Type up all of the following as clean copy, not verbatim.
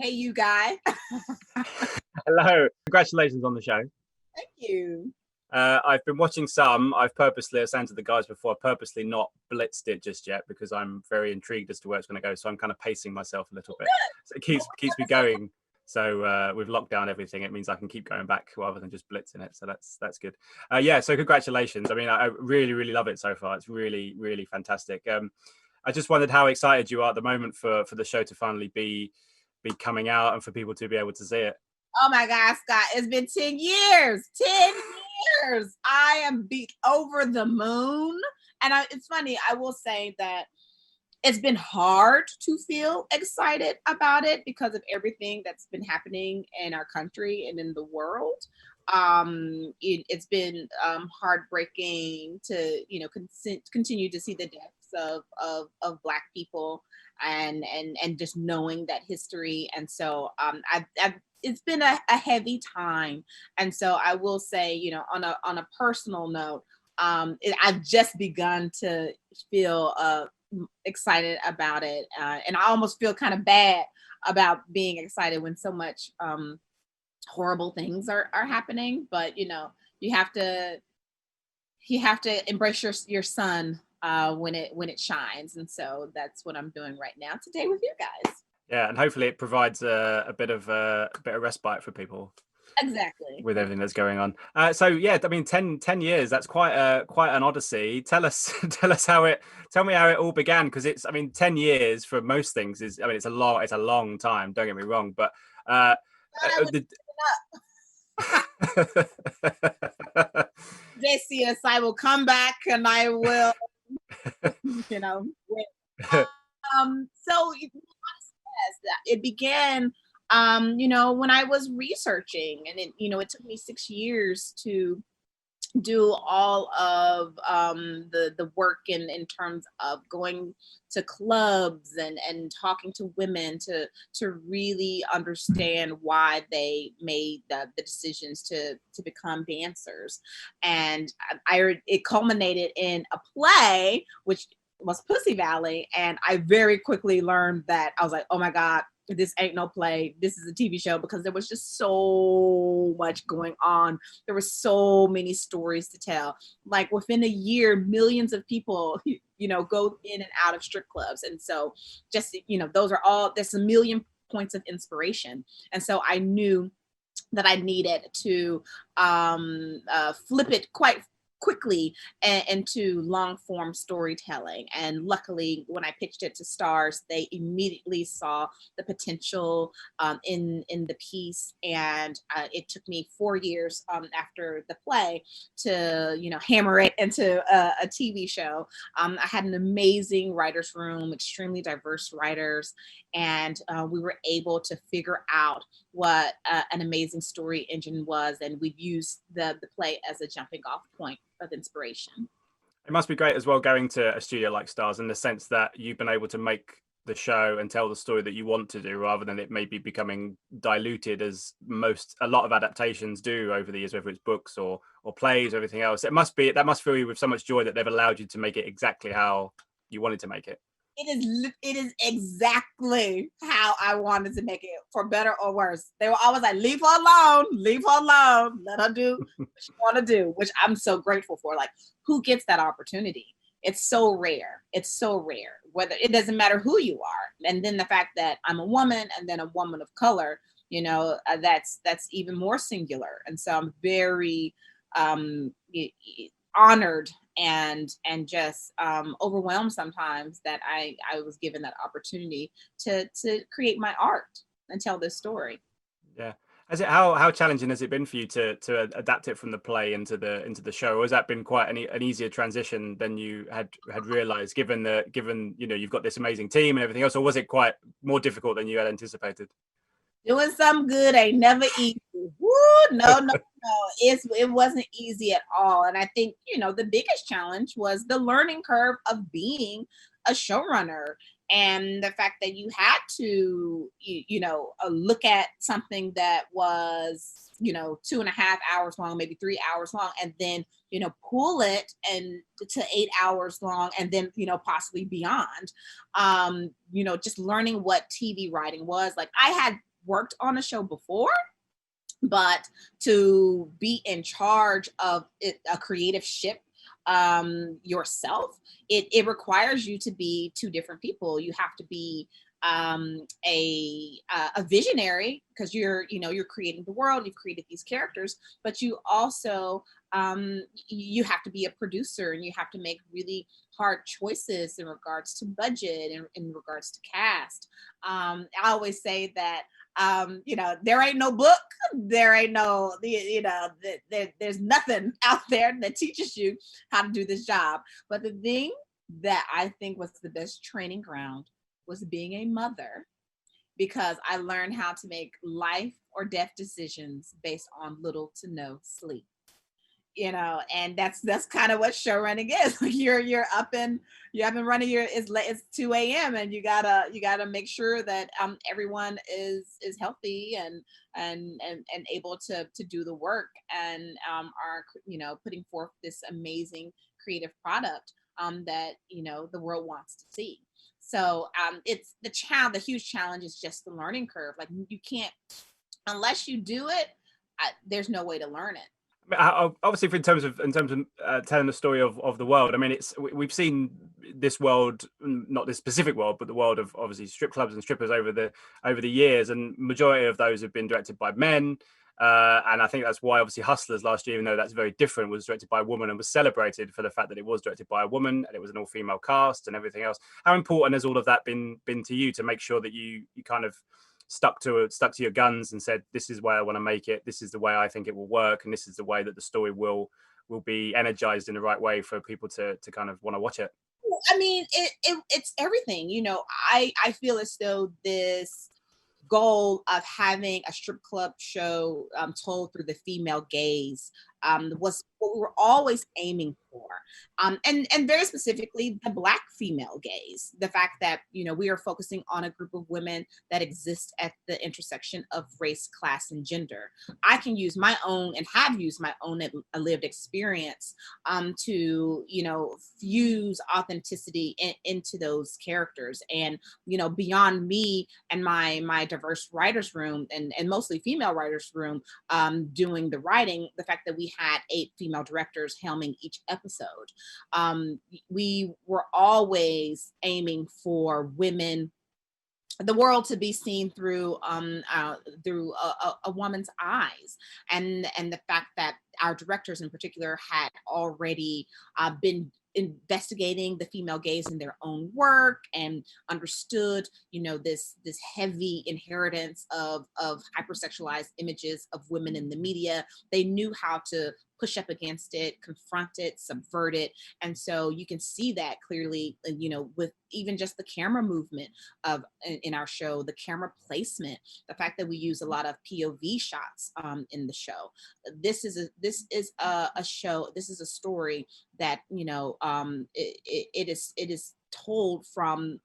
Hey, you guy. Hello. Congratulations on the show. Thank you. I've been watching some. I've purposely, I was saying to the guys before, purposely not blitzed it just yet because I'm very intrigued as to where it's going to go. So I'm kind of pacing myself a little bit. So it keeps me going. So with lockdown, everything, it means I can keep going back rather than just blitzing it. So that's good. Yeah. So congratulations. I mean, I really love it so far. It's really fantastic. I just wondered how excited you are at the moment for the show to finally be coming out and for people to be able to see it. Oh my God, Scott, it's been 10 years. 10 years. I am over the moon. And it's funny, I will say that it's been hard to feel excited about it because of everything that's been happening in our country and in the world. It's been heartbreaking to continue to see the deaths of Black people and just knowing that history. And so it's been a heavy time. And so I will say, on a personal note, I've just begun to feel excited about it, and I almost feel kind of bad about being excited when so much horrible things are happening. But you have to embrace your sun when it shines, and so that's what I'm doing right now today with you guys. Yeah, and hopefully it provides a bit of respite for people. Exactly. With everything that's going on. So yeah, I mean, 10 years, that's quite an odyssey. Tell me how it all began, because it's, I mean, 10 years for most things is, I mean, it's a long time, don't get me wrong, but JCS, I will come back and I will so it began when I was researching, and it took me 6 years to do all of the work in terms of going to clubs and talking to women to really understand why they made the decisions to become dancers. And it culminated in a play, which was Pussy Valley. And I very quickly learned that I was like, oh my God, this ain't no play. This is a TV show, because there was just so much going on. There were so many stories to tell. Like within a year, millions of people, go in and out of strip clubs. And so just, there's a million points of inspiration. And so I knew that I needed to flip it quite quickly into long form storytelling. And luckily, when I pitched it to Starz, they immediately saw the potential in the piece. And it took me 4 years after the play to hammer it into a TV show. I had an amazing writers room, extremely diverse writers, and we were able to figure out what an amazing story engine was, and we've used the play as a jumping off point of inspiration. It must be great as well going to a studio like Starz, in the sense that you've been able to make the show and tell the story that you want to do, rather than it maybe becoming diluted as a lot of adaptations do over the years, whether it's books or plays or everything else. That must fill you with so much joy that they've allowed you to make it exactly how you wanted to make it. It is exactly how I wanted to make it, for better or worse. They were always like, leave her alone, let her do what she want to do, which I'm so grateful for. Like, who gets that opportunity? It's so rare. Whether it doesn't matter who you are. And then the fact that I'm a woman, and then a woman of color, that's even more singular. And so I'm very honored and just overwhelmed sometimes that I was given that opportunity to create my art and tell this story. Yeah. How challenging has it been for you to adapt it from the play into the show? Or has that been quite an easier transition than you had realized, given you've got this amazing team and everything else? Or was it quite more difficult than you had anticipated? Doing something good ain't never easy. Woo, no. It wasn't easy at all. And I think, the biggest challenge was the learning curve of being a showrunner, and the fact that you had to, look at something that was, 2.5 hours long, maybe 3 hours long, and then, pull it and to 8 hours long, and then, possibly beyond. Just learning what TV writing was. Like, I had worked on a show before, but to be in charge of a creative ship yourself, it requires you to be two different people. You have to be a visionary, because you're creating the world, you've created these characters, but you also you have to be a producer, and you have to make really hard choices in regards to budget and in regards to cast. I always say that there ain't no book, there ain't no there's nothing out there that teaches you how to do this job. But the thing that I think was the best training ground was being a mother, because I learned how to make life or death decisions based on little to no sleep. And that's kind of what show running is. You're up and running, it's 2 a.m. and you gotta make sure that everyone is healthy and able to do the work, and are putting forth this amazing creative product that the world wants to see. So it's the huge challenge is just the learning curve. Like, you can't, unless you do it, there's no way to learn it. Obviously, in terms of telling the story of the world, I mean, we've seen this world, not this specific world, but the world of obviously strip clubs and strippers over the years, and majority of those have been directed by men, and I think that's why obviously Hustlers last year, even though that's very different, was directed by a woman and was celebrated for the fact that it was directed by a woman and it was an all-female cast and everything else. How important has all of that been to you to make sure that you kind of stuck to your guns and said, this is where I want to make it, this is the way I think it will work, and this is the way that the story will be energized in the right way for people to kind of want to watch it? I mean, it's everything. I feel as though this goal of having a strip club show told through the female gaze was what we were always aiming for, and very specifically the Black female gaze. The fact that we are focusing on a group of women that exist at the intersection of race, class, and gender. I can use my own, and have used my own lived experience to fuse authenticity into those characters, and beyond me and my diverse writers room, and mostly female writers room doing the writing, the fact that we had 8 female directors helming each episode. We were always aiming for women, the world to be seen through a woman's eyes, and the fact that our directors in particular had already been investigating the female gaze in their own work, and understood this heavy inheritance of hypersexualized images of women in the media. They knew how to push up against it, confront it, subvert it. And so you can see that clearly, with even just the camera movement in our show, the camera placement, the fact that we use a lot of POV shots in the show. This is a show, this is a story that it is told from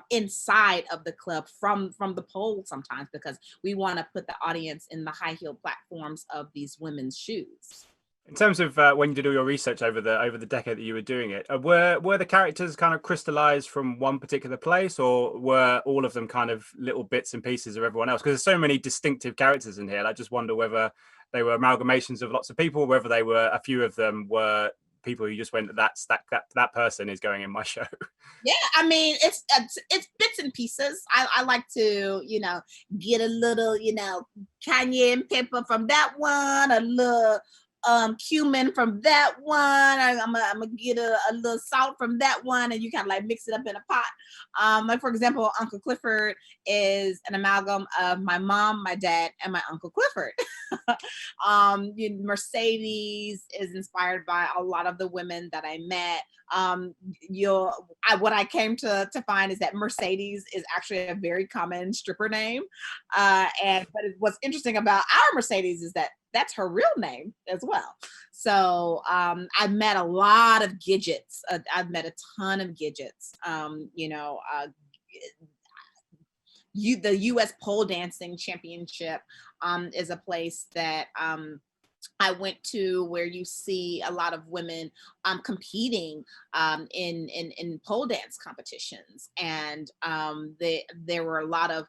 inside of the club, from the pole sometimes, because we want to put the audience in the high heel platforms of these women's shoes. In terms of when you did all your research over the decade that you were doing it, were the characters kind of crystallized from one particular place, or were all of them kind of little bits and pieces of everyone else? Because there's so many distinctive characters in here. I just wonder whether they were amalgamations of lots of people, whether they were, a few of them were people who just went, that person is going in my show. Yeah, I mean, it's bits and pieces. I like to get a little cayenne pepper from that one, a little cumin from that one. I'm gonna get a little salt from that one, and you kind of like mix it up in a pot. Like, for example, Uncle Clifford is an amalgam of my mom, my dad, and my Uncle Clifford. Mercedes is inspired by a lot of the women that I met. What I came to find is that Mercedes is actually a very common stripper name, but what's interesting about our Mercedes is that that's her real name as well. So I've met a lot of Gidgets. I've met a ton of Gidgets. The U.S. Pole Dancing Championship is a place that I went to where you see a lot of women competing in pole dance competitions, and there were a lot of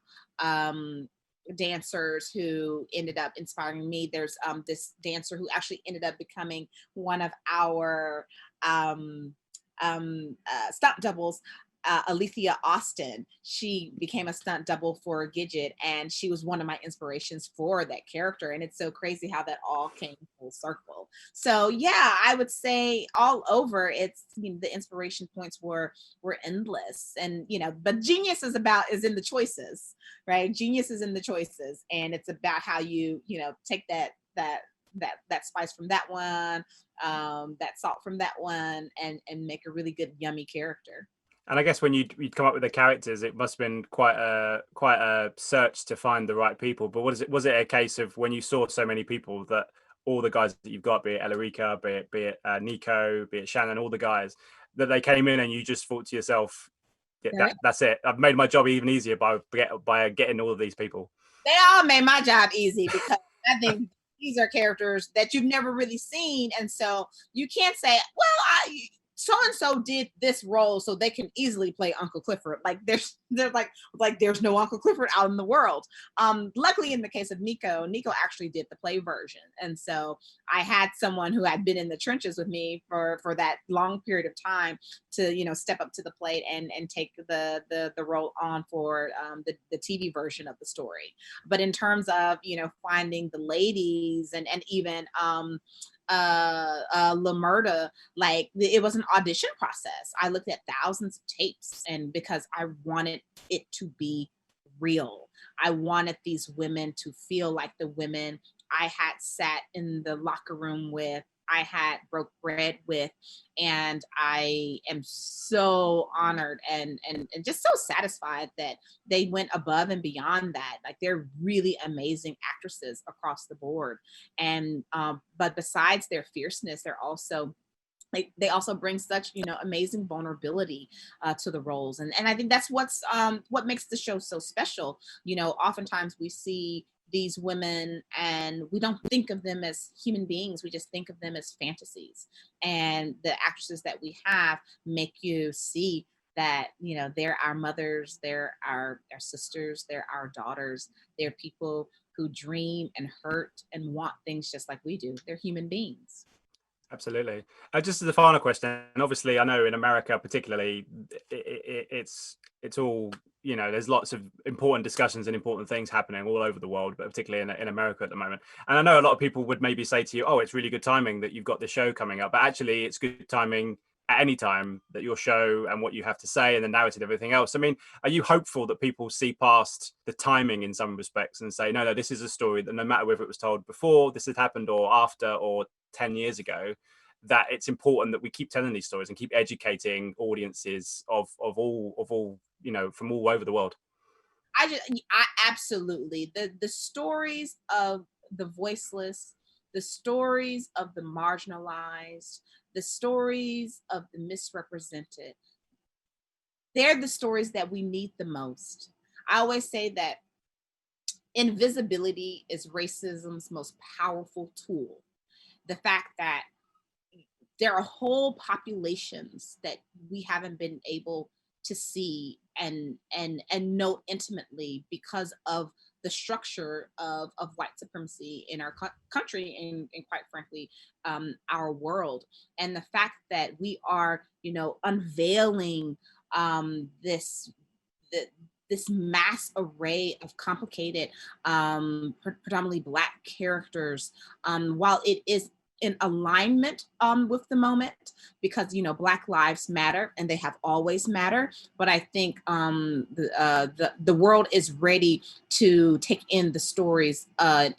dancers who ended up inspiring me. There's this dancer who actually ended up becoming one of our stunt doubles, Alethea Austin. She became a stunt double for Gidget, and she was one of my inspirations for that character. And it's so crazy how that all came full circle. So yeah, I would say all over, it's, you know, the inspiration points were endless. And you know, but genius is in the choices, right? Genius is in the choices, and it's about how you know, take that spice from that one, that salt from that one, and make a really good yummy character. And I guess when you'd come up with the characters, it must have been quite a search to find the right people. But was it a case of when you saw so many people that all the guys that you've got, be it Elarica, be it Nicco, be it Shannon, all the guys, that they came in and you just thought to yourself, yeah, that's it. I've made my job even easier by getting all of these people. They all made my job easy, because I think these are characters that you've never really seen, and so you can't say, well, so and so did this role, so they can easily play Uncle Clifford. Like there's no Uncle Clifford out in the world. Luckily, in the case of Nicco actually did the play version, and so I had someone who had been in the trenches with me for that long period of time to, you know, step up to the plate and take the role on for the TV version of the story. But in terms of, you know, finding the ladies and even Murda, like it was an audition process. I looked at thousands of tapes, and because I wanted it to be real, I wanted these women to feel like the women I had sat in the locker room with, I had broke bread with, and I am so honored and just so satisfied that they went above and beyond that. Like they're really amazing actresses across the board, and but besides their fierceness, they're also they also bring such, you know, amazing vulnerability to the roles, and I think that's what makes the show so special. You know, oftentimes we see these women and we don't think of them as human beings, we just think of them as fantasies, and the actresses that we have make you see that, you know, they're our mothers, they're our sisters, they're our daughters, they're people who dream and hurt and want things just like we do. They're human beings. Absolutely. Just as a final question, and obviously I know in America particularly, it's all, you know, there's lots of important discussions and important things happening all over the world, but particularly in America at the moment. And I know a lot of people would maybe say to you, oh, it's really good timing that you've got the show coming up, but actually it's good timing at any time that your show and what you have to say and the narrative, everything else. I mean, are you hopeful that people see past the timing in some respects and say, no, this is a story that no matter whether it was told before this had happened or after or 10 years ago, that it's important that we keep telling these stories and keep educating audiences of all, you know, from all over the world? I absolutely, the stories of the voiceless, the stories of the marginalized, the stories of the misrepresented, they're the stories that we need the most. I always say that invisibility is racism's most powerful tool. The fact that there are whole populations that we haven't been able to see and know intimately because of the structure of white supremacy in our country and quite frankly our world, and the fact that we are, you know, unveiling this mass array of complicated predominantly Black characters, while it is in alignment with the moment, because, you know, Black lives matter and they have always mattered. But I think the world is ready to take in the stories and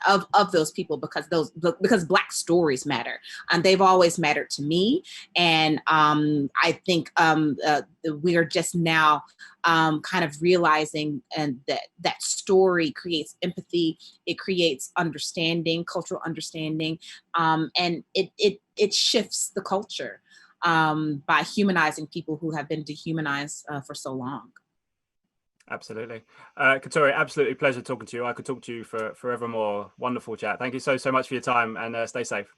of those people, because Black stories matter and they've always mattered to me. And I think we are just now kind of realizing and that story creates empathy, it creates understanding, cultural understanding, and it shifts the culture by humanizing people who have been dehumanized for so long. Absolutely. Katori, absolutely pleasure talking to you. I could talk to you for forevermore. Wonderful chat. Thank you so much for your time, and stay safe.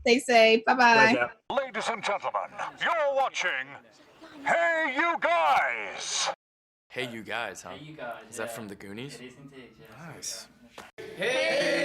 Stay safe. Bye-bye. Pleasure. Ladies and gentlemen, you're watching Hey You Guys. Hey, you guys, huh? Hey, you guys. Is that from the Goonies? It is indeed, yes. Nice. Hey!